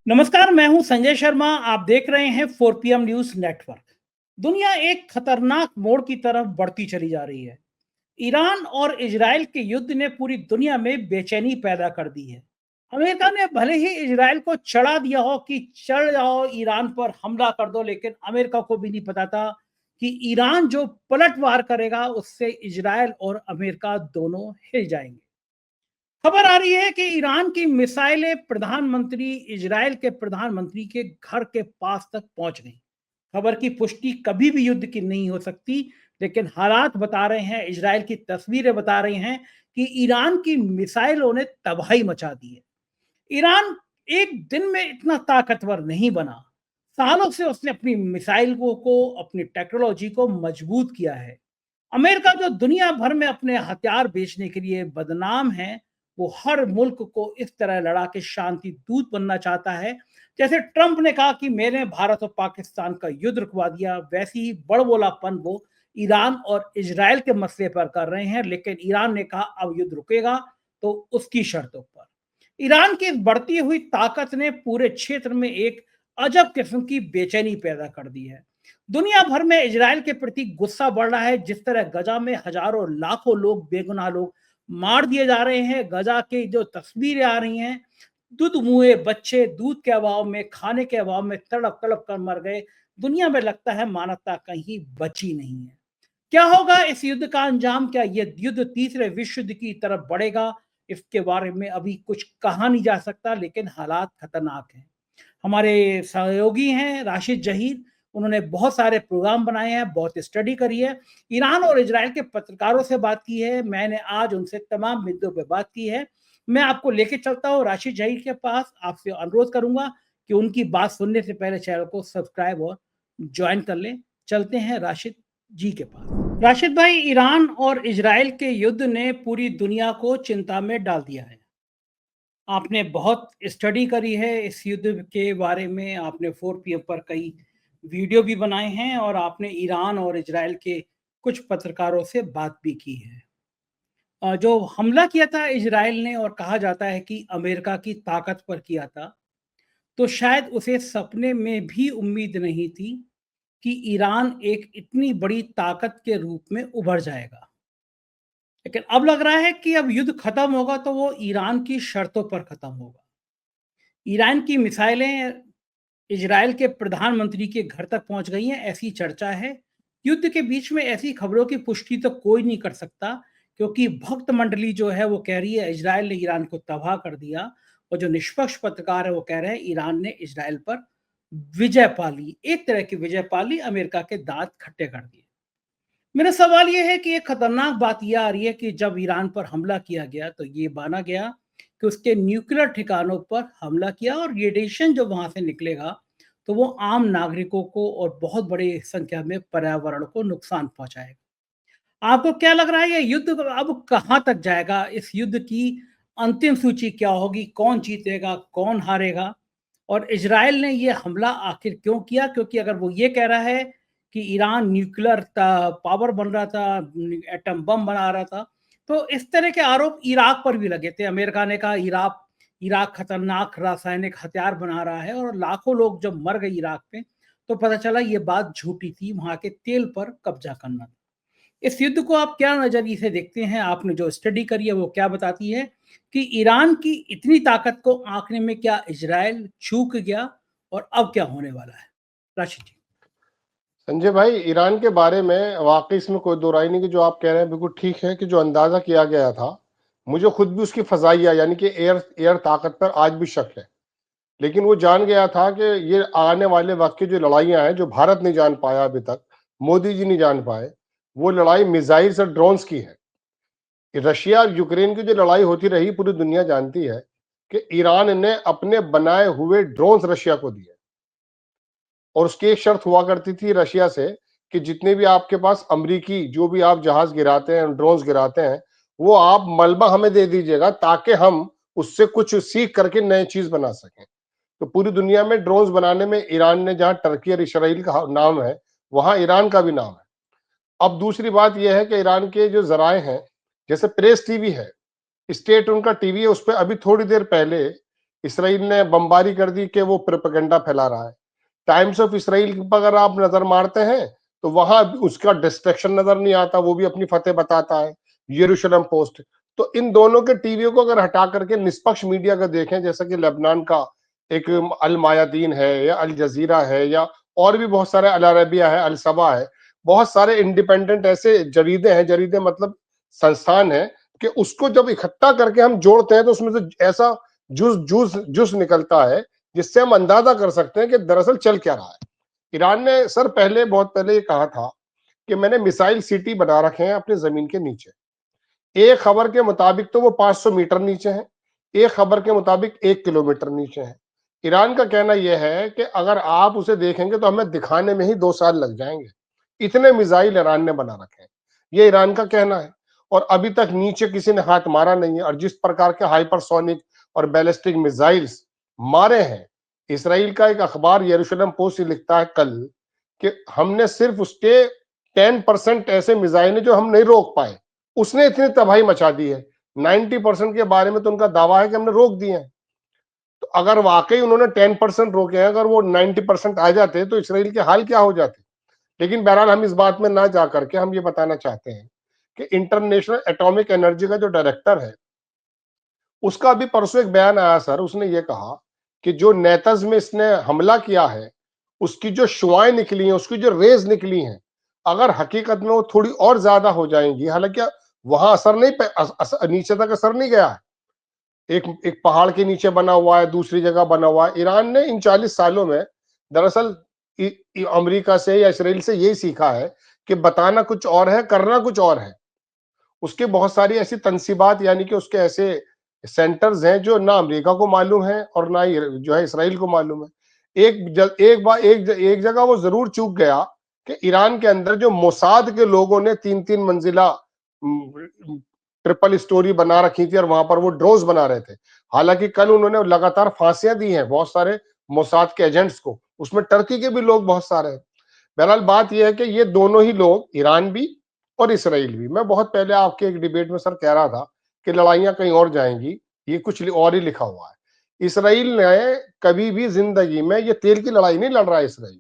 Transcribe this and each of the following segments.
नमस्कार, मैं हूं संजय शर्मा। आप देख रहे हैं 4 PM न्यूज नेटवर्क। दुनिया एक खतरनाक मोड़ की तरफ बढ़ती चली जा रही है। ईरान और इजराइल के युद्ध ने पूरी दुनिया में बेचैनी पैदा कर दी है। अमेरिका ने भले ही इजराइल को चढ़ा दिया हो कि चढ़ जाओ ईरान पर हमला कर दो, लेकिन अमेरिका को भी नहीं पता था कि ईरान जो पलटवार करेगा उससे इजराइल और अमेरिका दोनों हिल जाएंगे। खबर आ रही है कि ईरान की मिसाइलें प्रधानमंत्री इजराइल के प्रधानमंत्री के घर के पास तक पहुंच गई। खबर की पुष्टि कभी भी युद्ध की नहीं हो सकती, लेकिन हालात बता रहे हैं, इजराइल की तस्वीरें बता रही हैं कि ईरान की मिसाइलों ने तबाही मचा दी है। ईरान एक दिन में इतना ताकतवर नहीं बना। सालों से उसने अपनी मिसाइलों को, अपनी टेक्नोलॉजी को मजबूत किया है। अमेरिका जो दुनिया भर में अपने हथियार बेचने के लिए बदनाम है, वो हर मुल्क को इस तरह लड़ा के शांति दूत बनना चाहता है। जैसे ट्रंप ने कहा कि मैंने भारत और पाकिस्तान का युद्ध रुकवा दिया, वैसे ही बड़बोलापन वो ईरान और इजराइल के मसले पर कर रहे हैं। लेकिन ईरान ने कहा अब युद्ध रुकेगा तो उसकी शर्तों पर। ईरान की इस बढ़ती हुई ताकत ने पूरे क्षेत्र में एक अजब किस्म की बेचैनी पैदा कर दी है। दुनिया भर में इजराइल के प्रति गुस्सा बढ़ रहा है। जिस तरह गजा में हजारों लाखों लोग, बेगुनाह लोग मार दिए जा रहे हैं, गजा की जो तस्वीरें आ रही हैं, दूध मुए बच्चे दूध के अभाव में, खाने के अभाव में तड़प तड़प कर मर गए। दुनिया में लगता है मानवता कहीं बची नहीं है। क्या होगा इस युद्ध का अंजाम? क्या यह युद्ध तीसरे विश्व युद्ध की तरफ बढ़ेगा? इसके बारे में अभी कुछ कहा नहीं जा सकता, लेकिन हालात खतरनाक हैं। हमारे सहयोगी हैं राशिद जहीर। उन्होंने बहुत सारे प्रोग्राम बनाए हैं, बहुत स्टडी करी है, ईरान और इजराइल के पत्रकारों से बात की है। मैंने आज उनसे तमाम मुद्दों पे बात की है। मैं आपको लेके चलता हूँ राशिद जहीर के पास। आपसे अनुरोध करूंगा कि उनकी बात सुनने से पहले चैनल को सब्सक्राइब और ज्वाइन कर लें। चलते हैं राशिद जी के पास। राशिद भाई, ईरान और इजराइल के युद्ध ने पूरी दुनिया को चिंता में डाल दिया है। आपने बहुत स्टडी करी है इस युद्ध के बारे में। आपने 4 PM पर कई वीडियो भी बनाए हैं और आपने ईरान और इजराइल के कुछ पत्रकारों से बात भी की है। जो हमला किया था इजराइल ने, और कहा जाता है कि अमेरिका की ताकत पर किया था, तो शायद उसे सपने में भी उम्मीद नहीं थी कि ईरान एक इतनी बड़ी ताकत के रूप में उभर जाएगा। लेकिन अब लग रहा है कि अब युद्ध खत्म होगा तो वो ईरान की शर्तों पर खत्म होगा। ईरान की मिसाइलें इजराइल के प्रधानमंत्री के घर तक पहुंच गई हैं, ऐसी चर्चा है। युद्ध के बीच में ऐसी खबरों की पुष्टि तो कोई नहीं कर सकता, क्योंकि भक्त मंडली जो है वो कह रही है इजराइल ने ईरान को तबाह कर दिया, और जो निष्पक्ष पत्रकार है वो कह रहे हैं ईरान ने इजराइल पर विजय पा ली, एक तरह की विजय पा ली, अमेरिका के दांत खट्टे कर दिए। मेरा सवाल ये है कि एक खतरनाक बात यह आ रही है कि जब ईरान पर हमला किया गया तो ये माना गया कि उसके न्यूक्लियर ठिकानों पर हमला किया, और रेडिएशन जो वहां से निकलेगा तो वो आम नागरिकों को और बहुत बड़ी संख्या में पर्यावरण को नुकसान पहुंचाएगा। आपको क्या लग रहा है ये युद्ध अब कहाँ तक जाएगा? इस युद्ध की अंतिम सूची क्या होगी? कौन जीतेगा, कौन हारेगा? और इजराइल ने ये हमला आखिर क्यों किया? क्योंकि अगर वो ये कह रहा है कि ईरान न्यूक्लियर पावर बन रहा था, एटम बम बना रहा था, तो इस तरह के आरोप इराक पर भी लगे थे। अमेरिका ने कहा इराक इराक खतरनाक रासायनिक हथियार बना रहा है, और लाखों लोग जब मर गए इराक में तो पता चला ये बात झूठी थी, वहां के तेल पर कब्जा करना था। इस युद्ध को आप क्या नजरिए से देखते हैं? आपने जो स्टडी करी है वो क्या बताती है कि ईरान की इतनी ताकत को आंकने में क्या इजराइल चूक गया, और अब क्या होने वाला है? राशिद जी। संजय भाई, ईरान के बारे में वाकई इसमें कोई दो राय नहीं कि जो आप कह रहे हैं बिल्कुल ठीक है कि जो अंदाजा किया गया था, मुझे खुद भी उसकी फजाइया यानी कि एयर एयर ताकत पर आज भी शक है। लेकिन वो जान गया था कि ये आने वाले वक्त की जो लड़ाइयां हैं, जो भारत नहीं जान पाया अभी तक, मोदी जी नहीं जान पाए, वो लड़ाई मिसाइल्स और ड्रोन्स की है। रशिया और यूक्रेन की जो लड़ाई होती रही, पूरी दुनिया जानती है कि ईरान ने अपने बनाए हुए ड्रोन्स रशिया को दिए, और उसकी एक शर्त हुआ करती थी रशिया से कि जितने भी आपके पास अमरीकी जो भी आप जहाज गिराते हैं, ड्रोन्स गिराते हैं, वो आप मलबा हमें दे दीजिएगा ताकि हम उससे कुछ सीख करके नई चीज बना सकें। तो पूरी दुनिया में ड्रोन्स बनाने में ईरान ने, जहां टर्की और इसराइल का नाम है, वहां ईरान का भी नाम है। अब दूसरी बात यह है कि ईरान के जो जराए हैं, जैसे प्रेस टीवी है, स्टेट उनका टीवी है, उस पर अभी थोड़ी देर पहले इसराइल ने बमबारी कर दी कि वो प्रोपेगेंडा फैला रहा है। टाइम्स ऑफ इसराइल पर अगर आप नजर मारते हैं तो वहां उसका डिस्ट्रक्शन नजर नहीं आता, वो भी अपनी फतेह बताता है। यरूशलेम पोस्ट। तो इन दोनों के टीवी को अगर हटा करके निष्पक्ष मीडिया का देखें, जैसा कि लेबनान का एक अल मायादीन है या अल जजीरा है या और भी बहुत सारे, अल अरबिया है, अल सबा है, बहुत सारे इंडिपेंडेंट ऐसे जरीदे हैं, जरीदे मतलब संस्थान है, कि उसको जब इकट्ठा करके हम जोड़ते हैं तो उसमें से ऐसा जूस जूस जूस निकलता है जिससे हम अंदाजा कर सकते हैं कि दरअसल चल क्या रहा है। ईरान ने सर पहले, बहुत पहले ये कहा था कि मैंने मिसाइल सिटी बना रखे हैं अपनी जमीन के नीचे। एक खबर के मुताबिक तो वो 500 मीटर नीचे है, एक खबर के मुताबिक 1 किलोमीटर नीचे है। ईरान का कहना यह है कि अगर आप उसे देखेंगे तो हमें दिखाने में ही 2 साल लग जाएंगे, इतने मिसाइल ईरान ने बना रखे हैं। ये ईरान का कहना है। और अभी तक नीचे किसी ने हाथ मारा नहीं है। और जिस प्रकार के हाइपरसोनिक और बैलिस्टिक मिसाइल्स मारे हैं, इसराइल का एक अखबार यरूशलेम पोस्ट लिखता है कल कि हमने सिर्फ उसके 10% ऐसे मिसाइल जो हम नहीं रोक पाए, उसने इतनी तबाही मचा दी है। 90% के बारे में तो उनका दावा है कि हमने रोक दिए हैं। तो अगर वाकई उन्होंने 10% रोके हैं, अगर वो 90% आ जाते तो इसराइल के हाल क्या हो जाते। लेकिन बहरहाल हम इस बात में ना जा करके हम ये बताना चाहते हैं कि इंटरनेशनल एटॉमिक एनर्जी का जो डायरेक्टर है, उसका अभी परसों एक बयान आया सर। उसने ये कहा कि जो नेतज में इसने हमला किया है, उसकी जो शुआएं निकली हैं, उसकी जो रेज निकली हैं, अगर हकीकत में वो थोड़ी और ज्यादा हो जाएंगी, हालांकि वहां असर नहीं नीचे तक असर नहीं गया है। एक एक पहाड़ के नीचे बना हुआ है, दूसरी जगह बना हुआ है। ईरान ने इन 40 सालों में दरअसल अमेरिका से या इसराइल से यही सीखा है कि बताना कुछ और है, करना कुछ और है। उसके बहुत सारी ऐसी तनसीबात, यानी कि उसके ऐसे सेंटर्स हैं जो ना अमेरिका को मालूम है और ना ही जो है इसराइल को मालूम है। एक जगह वो जरूर चूक गया कि ईरान के अंदर जो मोसाद के लोगों ने 3-3 मंजिला ट्रिपल स्टोरी बना रखी थी और वहां पर वो ड्रोन्स बना रहे थे। हालांकि कल उन्होंने लगातार फांसियां दी हैं बहुत सारे मोसाद के एजेंट्स को, उसमें टर्की के भी लोग बहुत सारे हैं। बहरहाल बात यह है कि ये दोनों ही लोग, ईरान भी और इसराइल भी, मैं बहुत पहले आपके एक डिबेट में सर कह रहा था कि लड़ाइयां कहीं और जाएंगी, ये कुछ और ही लिखा हुआ है। इसराइल ने कभी भी जिंदगी में ये तेल की लड़ाई नहीं लड़ रहा है। इसराइल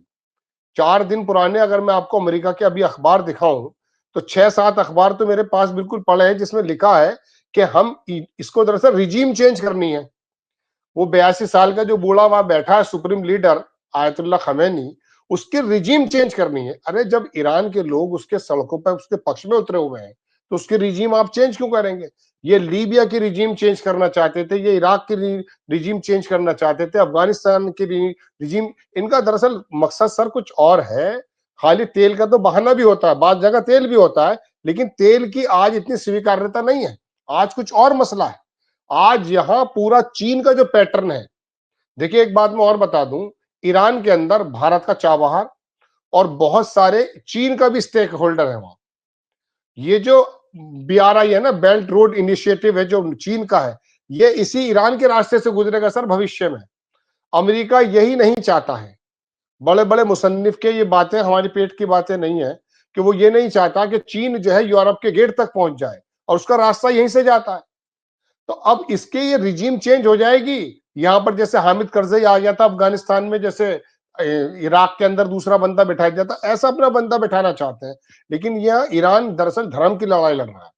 4 दिन पुराने अगर मैं आपको अमेरिका के अभी अखबार दिखाऊं तो 6-7 अखबार तो मेरे पास बिल्कुल पड़े हैं जिसमें लिखा है कि हम इसको दरअसल रिजीम चेंज करनी है। वो 82 साल का जो बूढ़ा वहां बैठा है, सुप्रीम लीडर आयतुल्ला खमेनी, उसकी रिजीम चेंज करनी है। अरे जब ईरान के लोग उसके सड़कों पर उसके पक्ष में उतरे हुए हैं तो उसकी रिजीम आप चेंज क्यों करेंगे। ये लीबिया की रिजीम चेंज करना चाहते थे, ये इराक की रिजीम चेंज करना चाहते थे, अफगानिस्तान की रिजीम। इनका दरअसल मकसद सर कुछ और है। खाली तेल का तो बहाना भी होता है, बाद जगह तेल भी होता है, लेकिन तेल की आज इतनी स्वीकार्यता नहीं है। आज कुछ और मसला है। आज यहां पूरा चीन का जो पैटर्न है, देखिए एक बात मैं और बता दूं, ईरान के अंदर भारत का चाबहार और बहुत सारे चीन का भी स्टेक होल्डर है वहां। ये जो बीआरआई है ना, बेल्ट रोड इनिशिएटिव है जो चीन का है, ये इसी ईरान के रास्ते से गुजरेगा सर भविष्य में। अमेरिका यही नहीं चाहता है। बड़े बड़े मुसन्निफ के ये बातें हमारी पेट की बातें नहीं है कि वो ये नहीं चाहता कि चीन जो है यूरोप के गेट तक पहुंच जाए, और उसका रास्ता यहीं से जाता है। तो अब इसके ये रिजीम चेंज हो जाएगी। यहां पर जैसे हामिद करजई आ गया था अफगानिस्तान में, जैसे इराक के अंदर दूसरा बंदा बैठाया जाता, ऐसा अपना बंदा बैठाना चाहते हैं। लेकिन यह ईरान दरअसल धर्म की लड़ाई लड़ रहा है।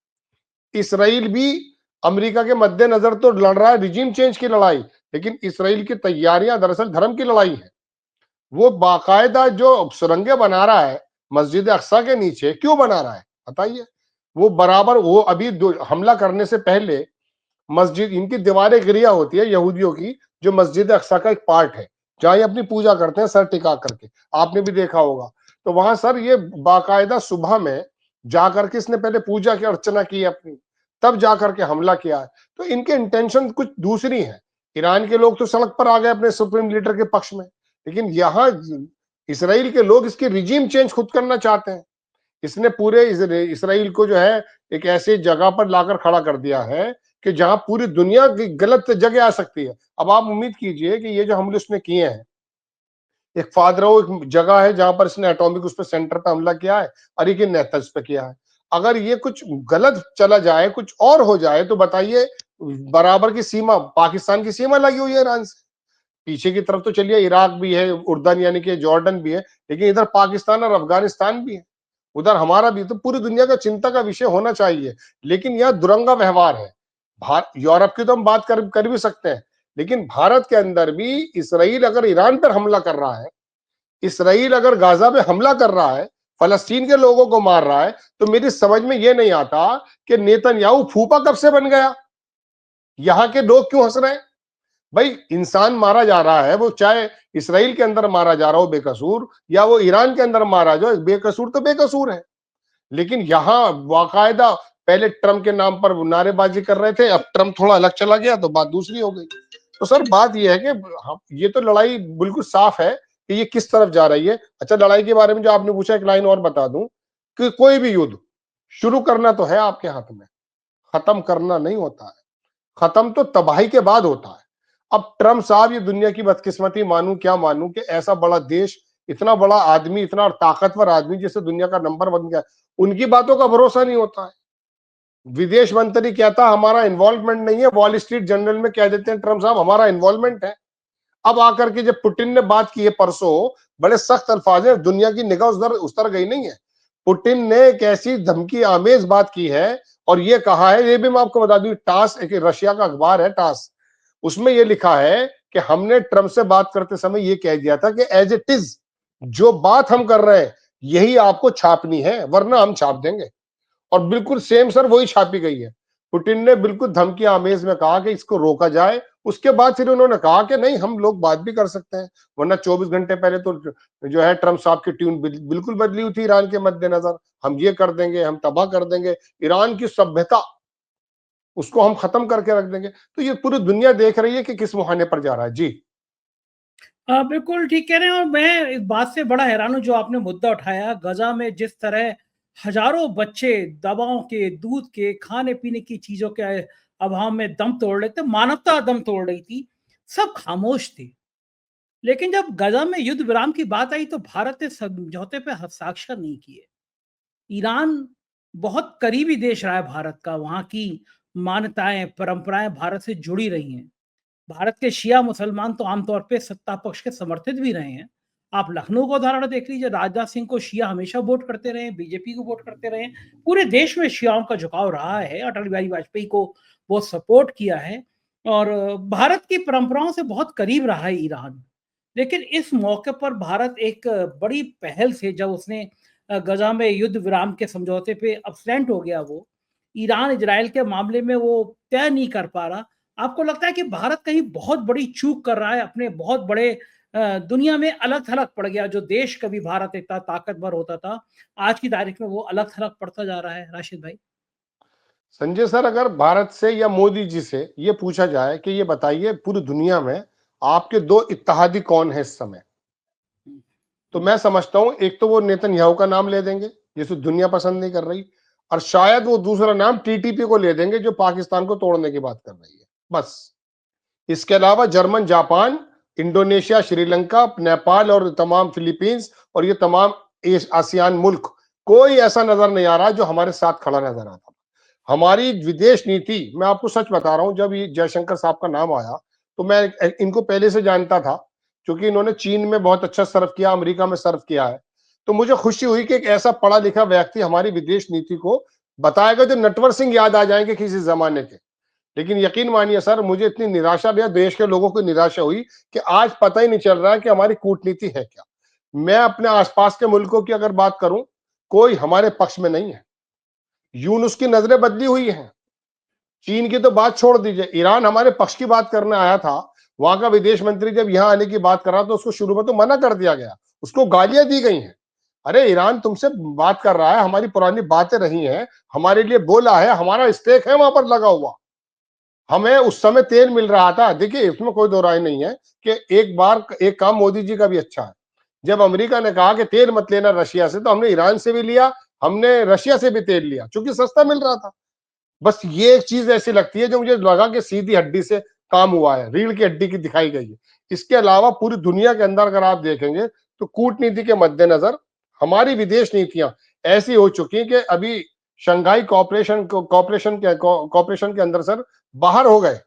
इसराइल भी अमेरिका के मद्देनजर तो लड़ रहा है रिजीम चेंज की लड़ाई, लेकिन इसराइल की तैयारियां दरअसल धर्म की लड़ाई है। वो बाकायदा जो सुरंगें बना रहा है मस्जिद अक्सा के नीचे, क्यों बना रहा है बताइए। वो बराबर, वो अभी हमला करने से पहले मस्जिद, इनकी दीवारें गिरिया होती है यहूदियों की, जो मस्जिद अक्सा का एक पार्ट है, जहां ये अपनी पूजा करते हैं सर टिका करके, आपने भी देखा होगा। तो वहां सर ये बाकायदा सुबह में जाकर के इसने पहले पूजा की, अर्चना की अपनी, तब जाकर के हमला किया है। तो इनके इंटेंशन कुछ दूसरी है। ईरान के लोग तो सड़क पर आ गए अपने सुप्रीम लीडर के पक्ष में, लेकिन यहाँ इसराइल के लोग इसकी रिजीम चेंज खुद करना चाहते हैं। इसने पूरे इसराइल को जो है एक ऐसी जगह पर लाकर खड़ा कर दिया है कि जहां पूरी दुनिया की गलत जगह आ सकती है। अब आप उम्मीद कीजिए कि ये जो हमले उसने किए हैं, एक फादरो एक जगह है जहां पर इसने एटॉमिक उस पर सेंटर पर हमला किया है, और एक नेतज पे किया है। अगर ये कुछ गलत चला जाए, कुछ और हो जाए, तो बताइए बराबर की सीमा, पाकिस्तान की सीमा लगी हुई है ईरान से। पीछे की तरफ तो चलिए इराक भी है, उर्दन यानी कि जॉर्डन भी है, लेकिन इधर पाकिस्तान और अफगानिस्तान भी है, उधर हमारा भी। तो पूरी दुनिया का चिंता का विषय होना चाहिए, लेकिन यह दुरंगा व्यवहार है। यूरोप की तो हम बात कर भी सकते हैं, लेकिन भारत के अंदर भी इसराइल अगर ईरान पर हमला कर रहा है, इसराइल अगर गाजा पे हमला कर रहा है, फलस्तीन के लोगों को मार रहा है, तो मेरी समझ में यह नहीं आता कि नेतन्याहू फूफा कब से बन गया। यहां के लोग क्यों हंस रहे हैं? भाई इंसान मारा जा रहा है, वो चाहे इसराइल के अंदर मारा जा रहा हो बेकसूर, या वो ईरान के अंदर मारा जाए बेकसूर, तो बेकसूर है। लेकिन यहां बाकायदा पहले ट्रम्प के नाम पर नारेबाजी कर रहे थे, अब ट्रम्प थोड़ा अलग चला गया तो बात दूसरी हो गई। तो सर बात यह है कि ये तो लड़ाई बिल्कुल साफ है कि ये किस तरफ जा रही है। अच्छा, लड़ाई के बारे में जो आपने पूछा, एक लाइन और बता दूं कि कोई भी युद्ध शुरू करना तो है आपके हाथ में, खत्म करना नहीं होता है। खत्म तो तबाही के बाद होता है। अब ट्रम्प साहब, ये दुनिया की बदकिस्मती मानूं क्या मानूं कि ऐसा बड़ा देश, इतना बड़ा आदमी, इतना ताकतवर आदमी जिससे दुनिया का नंबर बन गया, उनकी बातों का भरोसा नहीं होता है। विदेश मंत्री कहता हमारा इन्वॉल्वमेंट नहीं है, वॉल स्ट्रीट जर्नल में कह देते हैं ट्रम्प साहब हमारा इन्वॉल्वमेंट है। अब आकर के जब पुतिन ने बात की है परसों, बड़े सख्त अल्फाज में, दुनिया की निगाह उस तरह गई नहीं है। पुतिन ने एक ऐसी धमकी आमेज बात की है और ये कहा है, ये भी मैं आपको बता दूं, टास एक रशिया का अखबार है टास, उसमें ये लिखा है कि हमने ट्रम्प से बात करते समय ये कह दिया था कि एज इट इज, जो बात हम कर रहे हैं यही आपको छापनी है, वरना हम छाप देंगे। और बिल्कुल सेम सर वही छापी गई है। पुतिन ने बिल्कुल धमकी आमेज में कहा कि इसको रोका जाए। उसके बाद फिर उन्होंने कहा कि नहीं, हम लोग बात भी कर सकते हैं, वरना 24 घंटे पहले तो जो है ट्रम्प साहब की ट्यून बिल्कुल बदली हुई थी ईरान के मद्देनजर, हम ये कर देंगे, हम तबाह कर देंगे ईरान की सभ्यता, उसको हम खत्म करके रख देंगे। तो ये पूरी दुनिया देख रही है कि किस मुहाने पर जा रहा है। जी बिल्कुल ठीक कह रहे हैं। और मैं इस बात से बड़ा हैरान हूँ जो आपने मुद्दा उठाया, गजा में जिस तरह हजारों बच्चे दवाओं के, दूध के, खाने पीने की चीजों के अभाव में दम तोड़ रहे थे, मानवता दम तोड़ रही थी, सब खामोश थे। लेकिन जब गजा में युद्ध विराम की बात आई तो भारत ने समझौते पे हस्ताक्षर नहीं किए। ईरान बहुत करीबी देश रहा है भारत का, वहां की मान्यताएं, परंपराएं भारत से जुड़ी रही हैं। भारत के शिया मुसलमान तो आमतौर पे सत्ता पक्ष के समर्थित भी रहे हैं। आप लखनऊ का उदाहरण देख लीजिए, राजनाथ सिंह को शिया हमेशा वोट करते रहे, बीजेपी को वोट करते रहे। पूरे देश में शियाओं का झुकाव रहा है, अटल बिहारी वाजपेयी को वो सपोर्ट किया है। और भारत की परंपराओं से बहुत करीब रहा है ईरान। लेकिन इस मौके पर भारत एक बड़ी पहल से, जब उसने गजा में युद्ध विराम के समझौते पे अब्सेंट हो गया, वो ईरान इजराइल के मामले में वो तय नहीं कर पा रहा। आपको लगता है कि भारत कहीं बहुत बड़ी चूक कर रहा है, अपने बहुत बड़े दुनिया में अलग थलग पड़ गया? जो देश कभी भारत इतना ताकतवर होता था, आज की तारीख में वो अलग थलग पड़ता जा रहा है, राशिद भाई। संजय सर, अगर भारत से या मोदी जी से ये पूछा जाए कि ये बताइए पूरी दुनिया में आपके दो इत्तेहादी कौन है इस समय, तो मैं समझता हूं एक तो वो नेतन्याहू का नाम ले देंगे जिसे दुनिया पसंद नहीं कर रही, और शायद वो दूसरा नाम टीटीपी को ले देंगे जो पाकिस्तान को तोड़ने की बात कर रही है, बस। इसके अलावा German, Japan, Indonesia, Sri Lanka, Nepal और तमाम फिलीपींस और ये तमाम आसियान मुल्क, कोई ऐसा नजर नहीं आ रहा जो हमारे साथ खड़ा नजर आता। हमारी विदेश नीति, मैं आपको सच बता रहा हूं, जब ये जयशंकर साहब का नाम आया तो मैं इनको पहले से जानता था, क्योंकि इन्होंने चीन में बहुत अच्छा सर्व किया, अमेरिका में सर्व किया है। तो मुझे खुशी हुई कि एक ऐसा पढ़ा लिखा व्यक्ति हमारी विदेश नीति को बताएगा जो नटवर सिंह याद आ जाएंगे किसी जमाने के। लेकिन यकीन मानिए सर, मुझे इतनी निराशा भी, देश के लोगों को निराशा हुई कि आज पता ही नहीं चल रहा है कि हमारी कूटनीति है क्या। मैं अपने आसपास के मुल्कों की अगर बात करूं, कोई हमारे पक्ष में नहीं है। यूनुस की नजरें बदली हुई हैं। चीन की तो बात छोड़ दीजिए, ईरान हमारे पक्ष की बात करने आया था, वहां का विदेश मंत्री जब यहां आने की बात कर रहा तो उसको शुरू में तो मना कर दिया गया, उसको गालियां दी गई हैं। अरे ईरान तुमसे बात कर रहा है, हमारी पुरानी बातें रही हैं, हमारे लिए बोला है, हमारा स्टेक है वहां पर लगा हुआ, हमें उस समय तेल मिल रहा था। देखिए इसमें कोई दो राय नहीं है कि एक बार एक काम मोदी जी का भी अच्छा है, जब अमेरिका ने कहा कि तेल मत लेना रशिया से, तो हमने ईरान से भी लिया, हमने रशिया से भी तेल लिया, क्योंकि सस्ता मिल रहा था। बस ये एक चीज ऐसी लगती है जो मुझे लगा कि सीधी हड्डी से काम हुआ है, रीढ़ की हड्डी की दिखाई गई है। इसके अलावा पूरी दुनिया के अंदर अगर आप देखेंगे तो कूटनीति के मद्देनजर हमारी विदेश नीतियां ऐसी हो चुकी हैं कि अभी शंघाई कॉपरेशन के अंदर सर बाहर हो गए।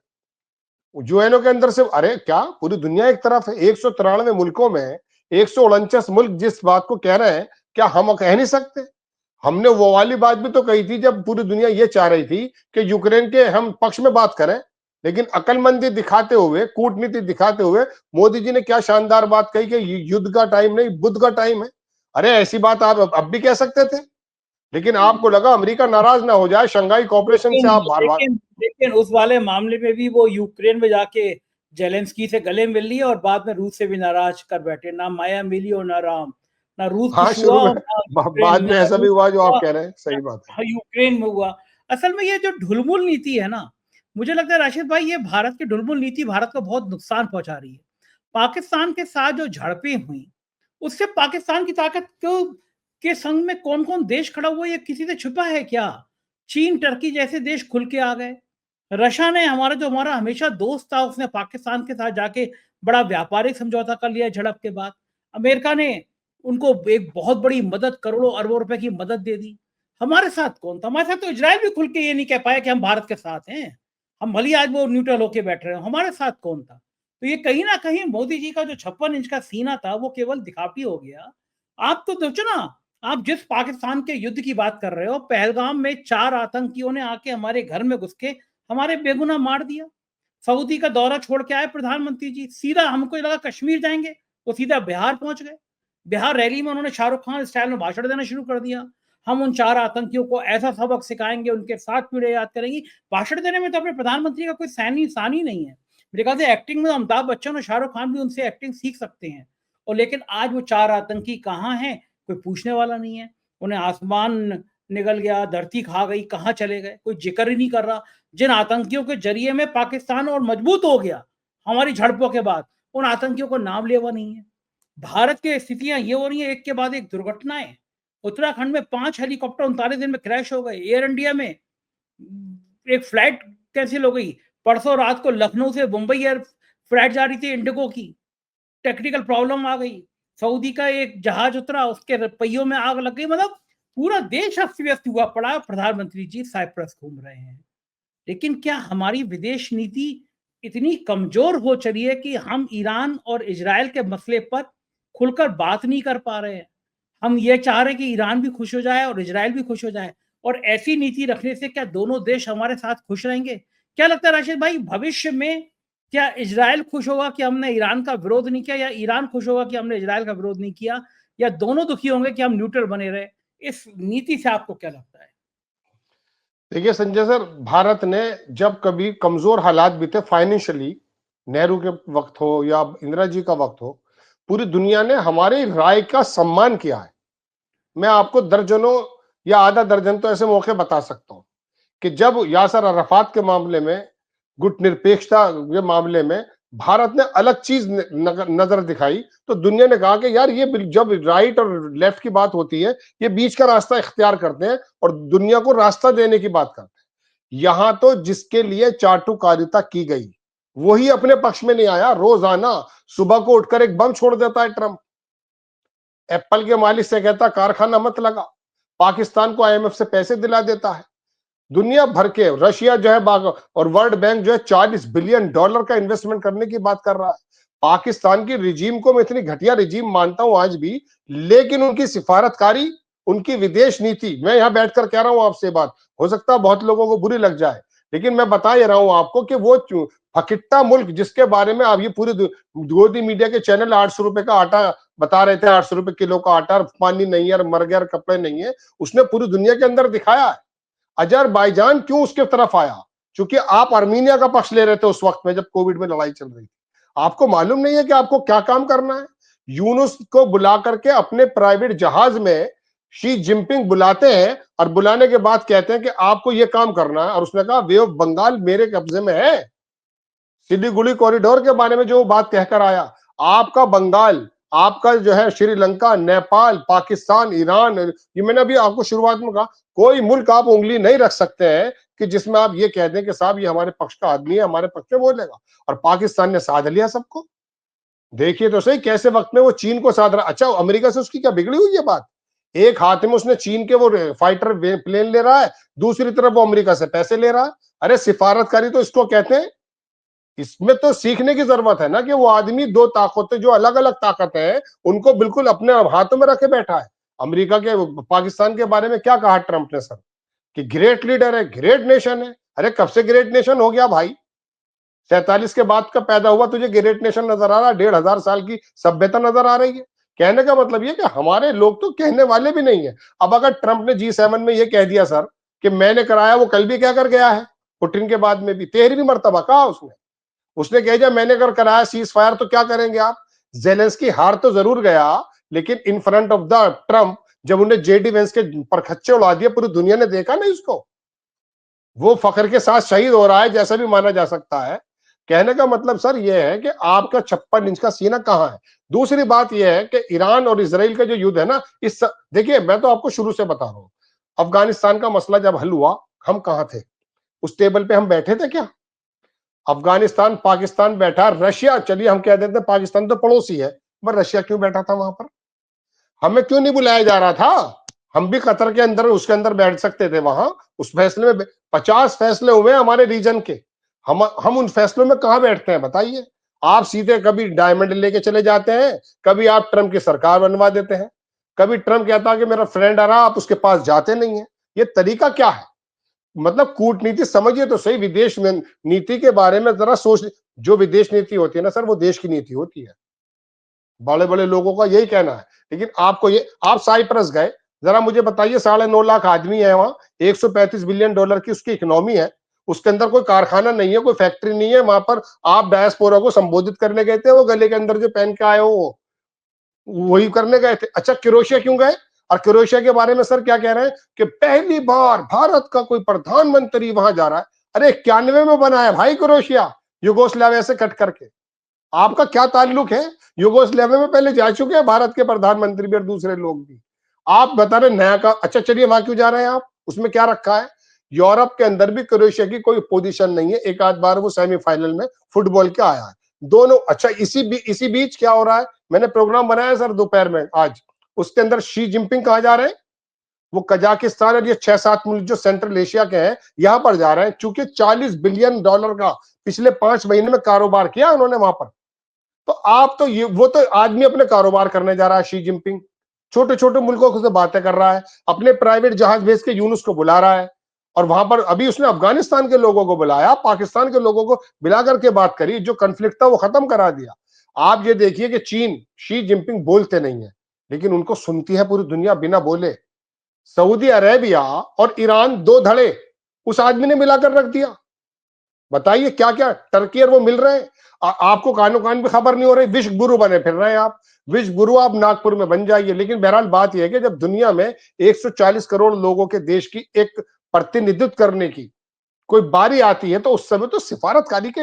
यूएनओ के अंदर से, अरे क्या पूरी दुनिया एक तरफ है, 193 मुल्कों में 149 मुल्क जिस बात को कह रहे हैं, क्या हम कह नहीं सकते? हमने वो वाली बात भी तो कही थी जब पूरी दुनिया ये चाह रही थी कि यूक्रेन के हम पक्ष में बात करें, लेकिन अकलमंदी दिखाते हुए, कूटनीति दिखाते हुए मोदी जी ने क्या शानदार बात कही कि युद्ध का टाइम नहीं, बुद्ध का टाइम है। अरे ऐसी बात आप अब भी कह सकते थे, लेकिन आपको लगा अमेरिका नाराज ना हो जाए, शंघाई कॉपरेशन से लेकिन आप बार बार। लेकिन लेकिन उस वाले मामले में भी वो यूक्रेन में जाके जेलेंस्की से गले मिल लिए और बाद में रूस से भी नाराज कर बैठे। ना माया मिली और ना राम, ना रूस हाँ, खुश हुआ शुरू में और ना यूक्रेन, बाद ना में ऐसा भी रूस हुआ जो आप हुआ, कह रहे हैं, सही बात है। ना यूक्रेन में हुआ। असल में ये जो ढुलमुल नीति है ना, मुझे लगता है राशिद भाई, ये भारत की ढुलमुल नीति भारत को बहुत नुकसान पहुंचा रही है। पाकिस्तान के साथ जो झड़पें हुई, उससे पाकिस्तान की ताकत को के संग में कौन कौन देश खड़ा हुआ, ये किसी से छुपा है क्या? चीन, टर्की जैसे देश खुल के आ गए। रशिया ने, हमारा हमेशा दोस्त था, उसने पाकिस्तान के साथ जाके बड़ा व्यापारिक समझौता कर लिया झड़प के बाद। अमेरिका ने उनको एक बहुत बड़ी मदद, करोड़ों अरबों रुपए की मदद दे दी। हमारे साथ कौन था? हमारे साथ तो इजराइल भी खुल के ये नहीं कह पाया कि हम भारत के साथ हैं। हम भले ही आज वो न्यूट्रल होके बैठ रहे हो, हमारे साथ कौन था? तो ये कहीं ना कहीं मोदी जी का जो 56 इंच का सीना था वो केवल दिखावटी हो गया। आप तो सोचो ना, आप जिस पाकिस्तान के युद्ध की बात कर रहे हो, पहलगाम में 4 आतंकियों ने आके हमारे घर में घुस के हमारे बेगुनाह मार दिया। सऊदी का दौरा छोड़ के आए प्रधानमंत्री जी, सीधा, हमको लगा कश्मीर जाएंगे, वो सीधा बिहार पहुंच गए। बिहार रैली में उन्होंने शाहरुख खान स्टाइल में भाषण देना शुरू कर दिया। हम उन 4 आतंकियों को ऐसा सबक सिखाएंगे, उनके साथ पीढ़े याद करेंगी। भाषण देने में तो अपने प्रधानमंत्री का कोई सैनी सानी नहीं है। मेरे ख्याल से एक्टिंग में अमिताभ बच्चन और शाहरुख खान भी उनसे एक्टिंग सीख सकते हैं। और लेकिन आज वो 4 आतंकी कहाँ हैं, कोई पूछने वाला नहीं है। उन्हें आसमान निगल गया, धरती खा गई, कहाँ चले गए, कोई जिक्र ही नहीं कर रहा। जिन आतंकियों के जरिए में पाकिस्तान और मजबूत हो गया हमारी झड़पों के बाद, उन आतंकियों को नाम लेवा नहीं है। भारत की स्थितियां ये हो रही है, एक के बाद एक दुर्घटनाएं। उत्तराखंड में 5 हेलीकॉप्टर 39 दिन में क्रैश हो गए। एयर इंडिया में एक फ्लाइट कैंसिल हो गई। परसों रात को लखनऊ से मुंबई एयर फ्लाइट जा रही थी इंडिगो की, टेक्निकल प्रॉब्लम आ गई। सऊदी का एक जहाज उतरा, उसके पहियों में आग लग गई। मतलब पूरा देश अस्त व्यस्त हुआ पड़ा। प्रधानमंत्री जी साइप्रस घूम रहे हैं। लेकिन क्या हमारी विदेश नीति इतनी कमजोर हो चली है कि हम ईरान और इजराइल के मसले पर खुलकर बात नहीं कर पा रहे हैं? हम ये चाह रहे हैं कि ईरान भी खुश हो जाए और इजराइल भी खुश हो जाए, और ऐसी नीति रखने से क्या दोनों देश हमारे साथ खुश रहेंगे? क्या लगता है राशिद भाई, भविष्य में क्या इजराइल खुश होगा कि हमने ईरान का विरोध नहीं किया, या ईरान खुश होगा कि हमने इजराइल का विरोध नहीं किया, या दोनों दुखी होंगे कि हम न्यूट्रल बने रहे? इस नीति से आपको क्या लगता है? देखिए संजय सर, भारत ने जब कभी कमजोर हालात भी थे फाइनेंशियली, नेहरू के वक्त हो या इंदिरा जी का वक्त हो, पूरी दुनिया ने हमारी राय का सम्मान किया है। मैं आपको दर्जनों या आधा दर्जन तो ऐसे मौके बता सकता हूं कि जब यासर अराफात के मामले में, गुटनिरपेक्षता के मामले में भारत ने अलग चीज नजर दिखाई, तो दुनिया ने कहा कि यार ये जब राइट और लेफ्ट की बात होती है, ये बीच का रास्ता इख्तियार करते हैं और दुनिया को रास्ता देने की बात करते हैं। यहां तो जिसके लिए चाटुकारिता की गई वही अपने पक्ष में नहीं आया। रोजाना सुबह को उठकर एक बम छोड़ देता है ट्रंप, एप्पल के मालिक से कहता कारखाना मत लगा, पाकिस्तान को आईएमएफ से पैसे दिला देता है, दुनिया भर के, रशिया जो है और वर्ल्ड बैंक जो है $40 बिलियन का इन्वेस्टमेंट करने की बात कर रहा है। पाकिस्तान की रिजीम को मैं इतनी घटिया रिजीम मानता हूं आज भी, लेकिन उनकी सिफारतकारी, उनकी विदेश नीति, मैं यहां बैठकर कह रहा हूं आपसे बात, हो सकता है बहुत लोगों को बुरी लग जाए, लेकिन मैं बता ही रहा हूं आपको कि वो फकिट्टा मुल्क जिसके बारे में आप ये पूरी गोदी मीडिया के चैनल 800 रुपए का आटा बता रहे थे, 800 रुपए किलो का आटा, पानी नहीं है, मर गया, कपड़े नहीं है, उसने पूरी दुनिया के अंदर दिखाया है। अजरबैजान क्यों उसके तरफ आया? क्योंकि आप आर्मीनिया का पक्ष ले रहे थे उस वक्त में जब कोविड में लड़ाई चल रही थी। आपको मालूम नहीं है कि आपको क्या काम करना है? यूनुस को बुला करके अपने प्राइवेट जहाज में शी जिनपिंग बुलाते हैं और बुलाने के बाद कहते हैं कि आपको यह काम करना है, और उसने कहा वे ऑफ बंगाल मेरे कब्जे में है। सिलीगुड़ी कॉरिडोर के बारे में जो बात कहकर आया, आपका बंगाल, आपका जो है श्रीलंका, नेपाल, पाकिस्तान, ईरान, ये मैंने अभी आपको शुरुआत में कहा, कोई मुल्क आप उंगली नहीं रख सकते हैं कि जिसमें आप ये कह दें कि साहब ये हमारे पक्ष का आदमी है, हमारे पक्ष में बोलेगा। और पाकिस्तान ने साध लिया सबको। देखिए तो सही कैसे वक्त में वो चीन को साध रहा। अच्छा, अमेरिका से उसकी क्या बिगड़ी हुई है बात? एक हाथ में उसने चीन के वो फाइटर प्लेन ले रहा है, दूसरी तरफ वो अमेरिका से पैसे ले रहा है। अरे सिफारतकारी तो इसको कहते हैं। इसमें तो सीखने की जरूरत है ना कि वो आदमी दो ताकतें जो अलग अलग ताकतें हैं उनको बिल्कुल अपने हाथों में रखे बैठा है। अमेरिका के पाकिस्तान के बारे में क्या कहा ट्रंप ने सर, कि ग्रेट लीडर है, ग्रेट नेशन है। अरे कब से ग्रेट नेशन हो गया भाई? 47 के बाद का पैदा हुआ, तुझे ग्रेट नेशन नजर आ रहा है? 1500 साल की सभ्यता नजर आ रही है। कहने का मतलब ये कि हमारे लोग तो कहने वाले भी नहीं है। अब अगर ट्रंप ने G7 में ये कह दिया सर कि मैंने कराया, वो कल भी क्या कर गया है, पुतिन के बाद में भी 13वीं मर्तबा कहा उसने। उसने कह दिया मैंने अगर कराया सीज फायर तो क्या करेंगे आप? जेलेंस्की हार तो जरूर गया, लेकिन in front of the Trump जब उन्हें जेडी वेंस के परखच्चे उड़ा दिए, पूरी दुनिया ने देखा ना इसको। वो फखर के साथ शहीद हो रहा है, जैसा भी माना जा सकता है। कहने का मतलब सर ये है कि आपका 56 इंच का सीना कहां है। दूसरी बात यह है कि ईरान और इसराइल का जो युद्ध है ना, देखिए मैं तो आपको शुरू से बता रहा हूं, अफगानिस्तान का मसला जब हल हुआ, हम कहां थे? उस टेबल पे हम बैठे थे क्या? अफगानिस्तान पाकिस्तान बैठा, रशिया, चलिए हम कह देते हैं पाकिस्तान तो पड़ोसी है, पर रशिया क्यों बैठा था वहां पर? हमें क्यों नहीं बुलाया जा रहा था? हम भी कतर के अंदर उसके अंदर बैठ सकते थे वहां। उस फैसले में 50 फैसले हुए हमारे रीजन के, हम उन फैसलों में कहां बैठते हैं बताइए? आप सीधे कभी डायमंड लेके चले जाते हैं, कभी आप ट्रंप की सरकार बनवा देते हैं, कभी ट्रंप कहता है कि मेरा फ्रेंड आ रहा, आप उसके पास जाते नहीं है। ये तरीका क्या है? मतलब कूटनीति समझिए तो सही, विदेश में नीति के बारे में जरा सोच। जो विदेश नीति होती है ना सर, वो देश की नीति होती है। बड़े बड़े लोगों का यही कहना है। लेकिन आपको ये, आप साइप्रस गए, जरा मुझे बताइए, 9.5 लाख आदमी है वहां, 135 बिलियन डॉलर की उसकी इकोनॉमी है, उसके अंदर कोई कारखाना नहीं है, कोई फैक्ट्री नहीं है। वहां पर आप डायस्पोरा को संबोधित करने गए थे, वो गले के अंदर जो पहन के आए हो वही करने गए थे। अच्छा क्रोएशिया क्यों गए? और क्रोएशिया के बारे में सर क्या कह रहे हैं कि पहली बार भारत का कोई प्रधानमंत्री वहां जा रहा है। अरे 91 में बना है भाई क्रोएशिया, युगोस्लाविया से कट करके। आपका क्या ताल्लुक है? युगोस्लाविया में पहले जा चुके हैं भारत के प्रधानमंत्री भी और दूसरे लोग भी। आप बता रहे नया का, अच्छा चलिए वहां क्यों जा रहे हैं आप? उसमें क्या रखा है? यूरोप के अंदर भी क्रोएशिया की कोई पोजीशन नहीं है, एक आध बार वो सेमीफाइनल में फुटबॉल के आया है दोनों। अच्छा इसी बीच क्या हो रहा है, मैंने प्रोग्राम बनाया सर दोपहर में आज, उसके अंदर शी जिनपिंग कहाँ जा रहे हैं? वो कजाकिस्तान और ये 6-7 मुल्क जो सेंट्रल एशिया के हैं यहां पर जा रहे हैं, चूंकि $40 बिलियन का पिछले 5 महीने में कारोबार किया उन्होंने वहां पर। तो आप तो ये, वो तो आदमी अपने कारोबार करने जा रहा है शी जिनपिंग, छोटे छोटे मुल्कों से बातें कर रहा है, अपने प्राइवेट जहाज भेज के यूनुस को बुला रहा है। और वहां पर अभी उसने अफगानिस्तान के लोगों को बुलाया, पाकिस्तान के लोगों को मिला करके बात करी, जो कन्फ्लिक्ट था वो खत्म करा दिया। आप ये देखिए कि चीन, शी जिनपिंग बोलते नहीं है, लेकिन उनको सुनती है पूरी दुनिया बिना बोले। सऊदी अरेबिया और ईरान, दो धड़े उस आदमी ने मिलाकर रख दिया। बताइए क्या क्या टर्की और वो मिल रहे हैं। आपको कानो कान भी खबर नहीं हो रही, विश्व गुरु बने फिर रहे हैं आप। विश्व गुरु आप नागपुर में बन जाइए। लेकिन बहरहाल बात यह है कि जब दुनिया में 140 करोड़ लोगों के देश की एक प्रतिनिधित्व करने की कोई बारी आती है, तो उस समय तो सिफारतकारी के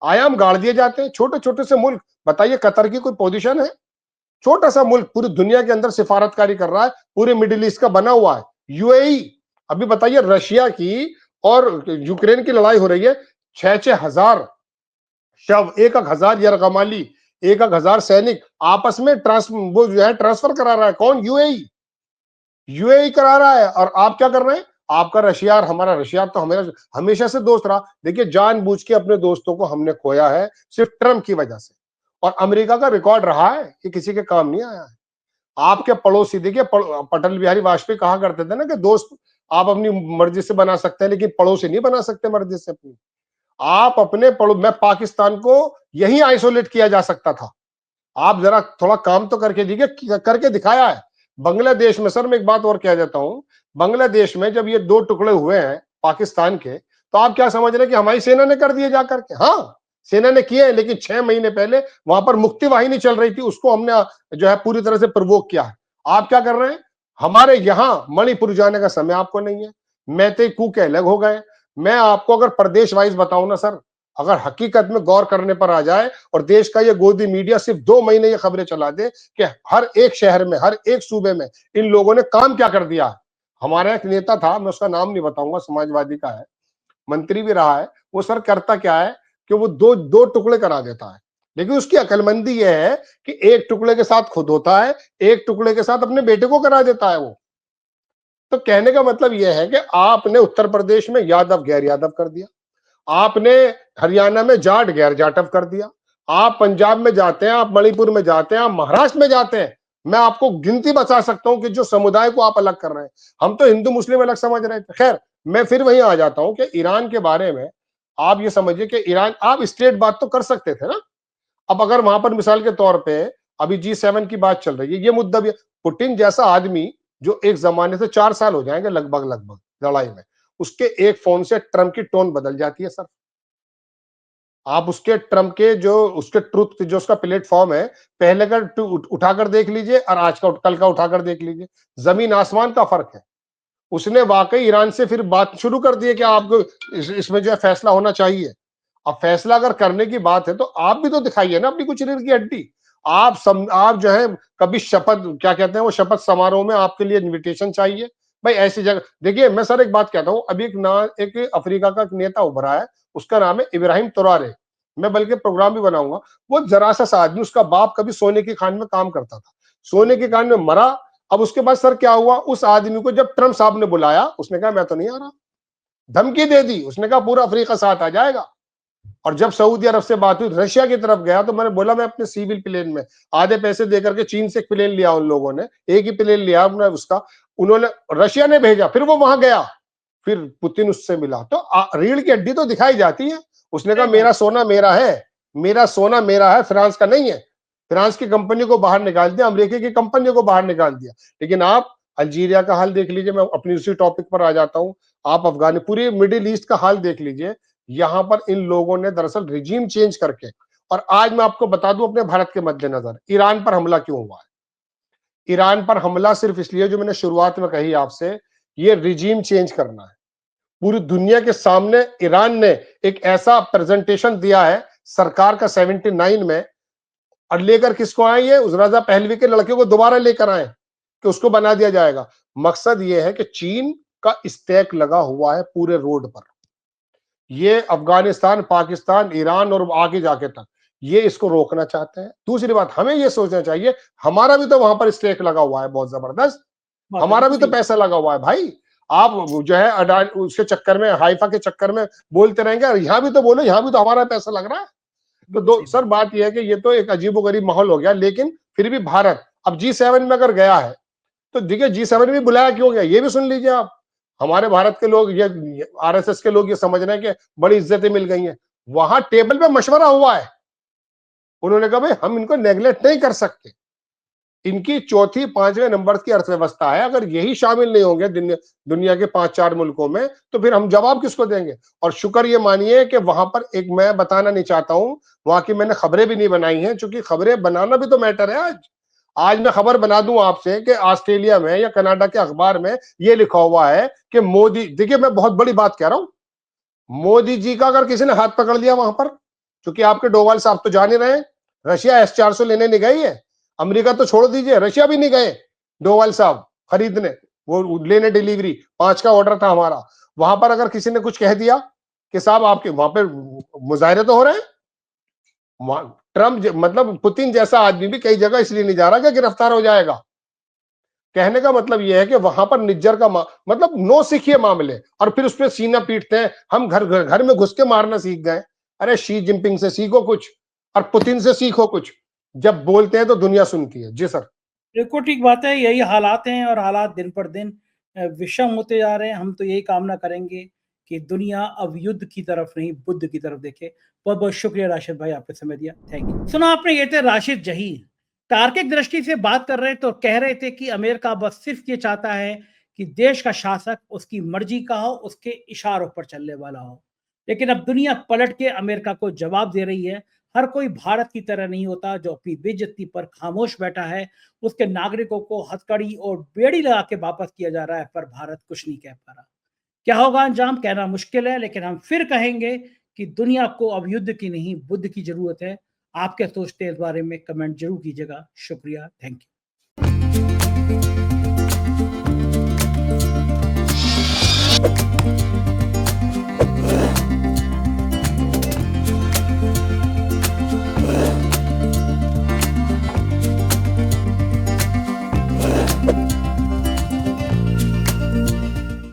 आयाम गाड़ दिए जाते हैं। छोटे छोटे से मुल्क, बताइए कतर की कोई पोजीशन है? छोटा सा मुल्क पूरी दुनिया के अंदर सिफारतकारी कर रहा है, पूरे मिडिल ईस्ट का बना हुआ है। यूएई, अभी बताइए रशिया की और यूक्रेन की लड़ाई हो रही है, 6-6 हजार शव, 1-1 हजार यरगमाली, 1-1 हजार सैनिक आपस में वो जो है ट्रांसफर करा रहा है। कौन? यूएई। यूएई करा रहा है। और आप क्या कर रहे हैं? आपका रशिया और हमारा, रशिया तो हमेशा हमेशा से दोस्त रहा। देखिए जानबूझ के अपने दोस्तों को हमने खोया है सिर्फ ट्रंप की वजह से। और अमेरिका का रिकॉर्ड रहा है कि किसी के काम नहीं आया है। आपके पड़ोसी देखिए, अटल बिहारी वाजपेयी कहा करते थे ना कि दोस्त आप अपनी मर्जी से बना सकते हैं, लेकिन पड़ोसी नहीं बना सकते मर्जी से अपनी। आप अपने मैं पाकिस्तान को यही आइसोलेट किया जा सकता था। आप जरा थोड़ा काम तो करके देखिए, करके दिखाया है। बांग्लादेश में सर मैं एक बात और कह देता हूं, बांग्लादेश में जब ये दो टुकड़े हुए हैं पाकिस्तान के, तो आप क्या समझ रहे हैं कि हमारी सेना ने कर दिए जाकर के? हाँ सेना ने किए, लेकिन 6 महीने पहले वहां पर मुक्ति वाहिनी चल रही थी, उसको हमने जो है पूरी तरह से प्रवोक किया है। आप क्या कर रहे हैं? हमारे यहां मणिपुर जाने का समय आपको नहीं है, मैते कूके अलग हो गए। मैं आपको अगर प्रदेश वाइज बताऊं ना सर, अगर हकीकत में गौर करने पर आ जाए और देश का ये गोदी मीडिया सिर्फ 2 महीने ये खबरें चला दे कि हर एक शहर में, हर एक सूबे में इन लोगों ने काम क्या कर दिया है। हमारा एक नेता था, मैं उसका नाम नहीं बताऊंगा, समाजवादी का है, मंत्री भी रहा है वो। सर करता क्या है कि वो दो दो टुकड़े करा देता है, लेकिन उसकी अकलमंदी यह है कि एक टुकड़े के साथ खुद होता है, एक टुकड़े के साथ अपने बेटे को करा देता है वो। तो कहने का मतलब यह है कि आपने उत्तर प्रदेश में यादव गैर यादव कर दिया, आपने हरियाणा में जाट गैर जाटव कर दिया, आप पंजाब में जाते हैं, आप मणिपुर में जाते हैं, आप महाराष्ट्र में जाते हैं, मैं आपको गिनती बता सकता हूं कि जो समुदाय को आप अलग कर रहे हैं। हम तो हिंदू मुस्लिम अलग समझ रहे थे। खैर, मैं फिर वहीं आ जाता हूं कि ईरान के बारे में आप ये समझिए कि ईरान, आप स्ट्रेट बात तो कर सकते थे ना। अब अगर वहां पर मिसाल के तौर पे अभी G7 की बात चल रही है, ये मुद्दा भी, पुतिन जैसा आदमी जो एक जमाने से 4 साल हो जाएंगे लगभग लगभग लड़ाई में, उसके एक फोन से ट्रम्प की टोन बदल जाती है सर। आप उसके ट्रम्प के जो उसके ट्रुथ जो उसका प्लेटफॉर्म है, पहले का उठाकर देख लीजिए और आज का कल का उठाकर देख लीजिए, जमीन आसमान का फर्क है। उसने वाकई ईरान से फिर बात शुरू कर दी है कि आपको इसमें जो है फैसला होना चाहिए। अब फैसला अगर करने की बात है तो आप भी तो दिखाइए ना अपनी कुछ रीढ़ की हड्डी। आप जो है कभी शपथ क्या कहते हैं वो शपथ समारोह में आपके लिए इनविटेशन चाहिए। भाई ऐसी जगह देखिए, मैं सर एक बात कहता हूँ, अभी एक अफ्रीका का एक नेता उभरा है, उसका नाम है इब्राहिम तुरारे। मैं बल्कि प्रोग्राम भी बनाऊंगा। वो जरा सा आदमी, उसका बाप कभी सोने की खान में काम करता था, सोने की खान में मरा। अब उसके बाद सर क्या हुआ, उस आदमी को जब ट्रम्प साहब ने बुलाया, उसने कहा मैं तो नहीं आ रहा, धमकी दे दी, उसने कहा पूरा अफ्रीका साथ आ जाएगा। और जब सऊदी अरब से बात हुई, रशिया की तरफ गया, तो मैंने बोला मैं अपने सिविल प्लेन में आधे पैसे देकर के चीन से एक प्लेन लिया, उन लोगों ने एक ही प्लेन लिया उसका, उन्होंने रशिया ने भेजा, फिर वो वहां गया, फिर पुतिन उससे मिला। तो रीढ़ की हड्डी तो दिखाई जाती है। उसने कहा मेरा सोना मेरा है, मेरा सोना मेरा है, फ्रांस का नहीं है। फ्रांस की कंपनी को बाहर निकाल दिया, अमेरिका की कंपनी को बाहर निकाल दिया। लेकिन आप अल्जीरिया का हाल देख लीजिए, मैं अपनी उसी टॉपिक पर आ जाता हूं। आप अफगानी पूरी मिडिल ईस्ट का हाल देख लीजिए। यहां पर इन लोगों ने दरअसल रिजीम चेंज करके, और आज मैं आपको बता दूं अपने भारत के मद्देनजर ईरान पर हमला क्यों हुआ है। ईरान पर हमला सिर्फ इसलिए, जो मैंने शुरुआत में कही आपसे, ये रिजीम चेंज करना है। पूरी दुनिया के सामने ईरान ने एक ऐसा प्रेजेंटेशन दिया है सरकार का 79 में, और लेकर किसको आए, ये उस रजा पहलवी के लड़के को दोबारा लेकर आए कि उसको बना दिया जाएगा। मकसद ये है कि चीन का स्टैक लगा हुआ है पूरे रोड पर, ये अफगानिस्तान, पाकिस्तान, ईरान और आगे जाके तक ये इसको रोकना चाहते हैं। दूसरी बात, हमें ये सोचना चाहिए हमारा भी तो वहां पर स्टेक लगा हुआ है बहुत जबरदस्त, हमारा भी तो पैसा लगा हुआ है भाई। आप जो है अडानी उसके चक्कर में, हाइफा के चक्कर में बोलते रहेंगे, यहाँ भी तो बोलो, यहाँ भी तो हमारा पैसा लग रहा है। तो सर बात यह है कि ये तो एक अजीबोगरीब माहौल हो गया। लेकिन फिर भी भारत अब G7 में अगर गया है, तो देखिए G7 में बुलाया क्यों गया ये भी सुन लीजिए आप। हमारे भारत के लोग, ये आरएसएस के लोग ये समझ रहे हैं कि बड़ी इज्जतें मिल गई हैं। वहां टेबल पे मशवरा हुआ है, उन्होंने कहा भाई हम इनको नेग्लेक्ट नहीं कर सकते, इनकी चौथी पांचवें नंबर की अर्थव्यवस्था है, अगर यही शामिल नहीं होंगे दुनिया के 5-4 मुल्कों में, तो फिर हम जवाब किसको देंगे। और शुक्र ये मानिए कि वहां पर एक, मैं बताना नहीं चाहता हूं, वहां की मैंने खबरें भी नहीं बनाई हैं, क्योंकि खबरें बनाना भी तो मैटर है। आज मैं खबर बना दूं आपसे कि ऑस्ट्रेलिया में या कनाडा के अखबार में ये लिखा हुआ है कि मोदी, देखिए मैं बहुत बड़ी बात कह रहा हूं, मोदी जी का अगर किसी ने हाथ पकड़ लिया वहां पर, क्योंकि आपके डोवाल साहब तो जान ही रहे हैं, रशिया S-400 लेने नहीं गई है, अमेरिका तो छोड़ दीजिए, रशिया भी नहीं गए डोवाल साहब खरीदने, वो लेने डिलीवरी 5 का ऑर्डर था हमारा। वहां पर अगर किसी ने कुछ कह दिया कि साहब आपके वहां पर मुजाहरे तो हो रहे हैं, ट्रम्प मतलब पुतिन जैसा आदमी भी कई जगह इसलिए नहीं जा रहा कि गिरफ्तार हो जाएगा। कहने का मतलब यह है कि वहां पर निज्जर का मतलब नो सीखिए मामले, और फिर उस पर सीना पीटते हैं, हम घर में घुस के मारना सीख गए। अरे शी जिनपिंग से सीखो कुछ, और पुतिन से सीखो कुछ, जब बोलते हैं तो दुनिया सुनती है। जी सर। बिल्कुल ठीक बात है, यही हालात हैं और हालात दिन पर दिन विषम होते जा रहे हैं। हम तो यही कामना करेंगे कि दुनिया अब युद्ध की तरफ नहीं, बुद्ध की तरफ देखे। बहुत बहुत शुक्रिया राशिद भाई, आपने समय दिया, थैंक यू। सुना आपने, ये थे राशिद जहीर। तार्किक दृष्टि से बात कर रहे तो कह रहे थे कि अमेरिका बस सिर्फ ये चाहता है कि देश का शासक उसकी मर्जी का हो, उसके इशारों पर चलने वाला हो। लेकिन अब दुनिया पलट के अमेरिका को जवाब दे रही है। हर कोई भारत की तरह नहीं होता जो अपनी बेइज्जती पर खामोश बैठा है। उसके नागरिकों को हथकड़ी और बेड़ी लगा के वापस किया जा रहा है, पर भारत कुछ नहीं कह पा रहा। क्या होगा अंजाम कहना मुश्किल है, लेकिन हम फिर कहेंगे कि दुनिया को अब युद्ध की नहीं, बुद्ध की जरूरत है। आप क्या सोचते हैं इस बारे में, कमेंट जरूर कीजिएगा। शुक्रिया, थैंक यू।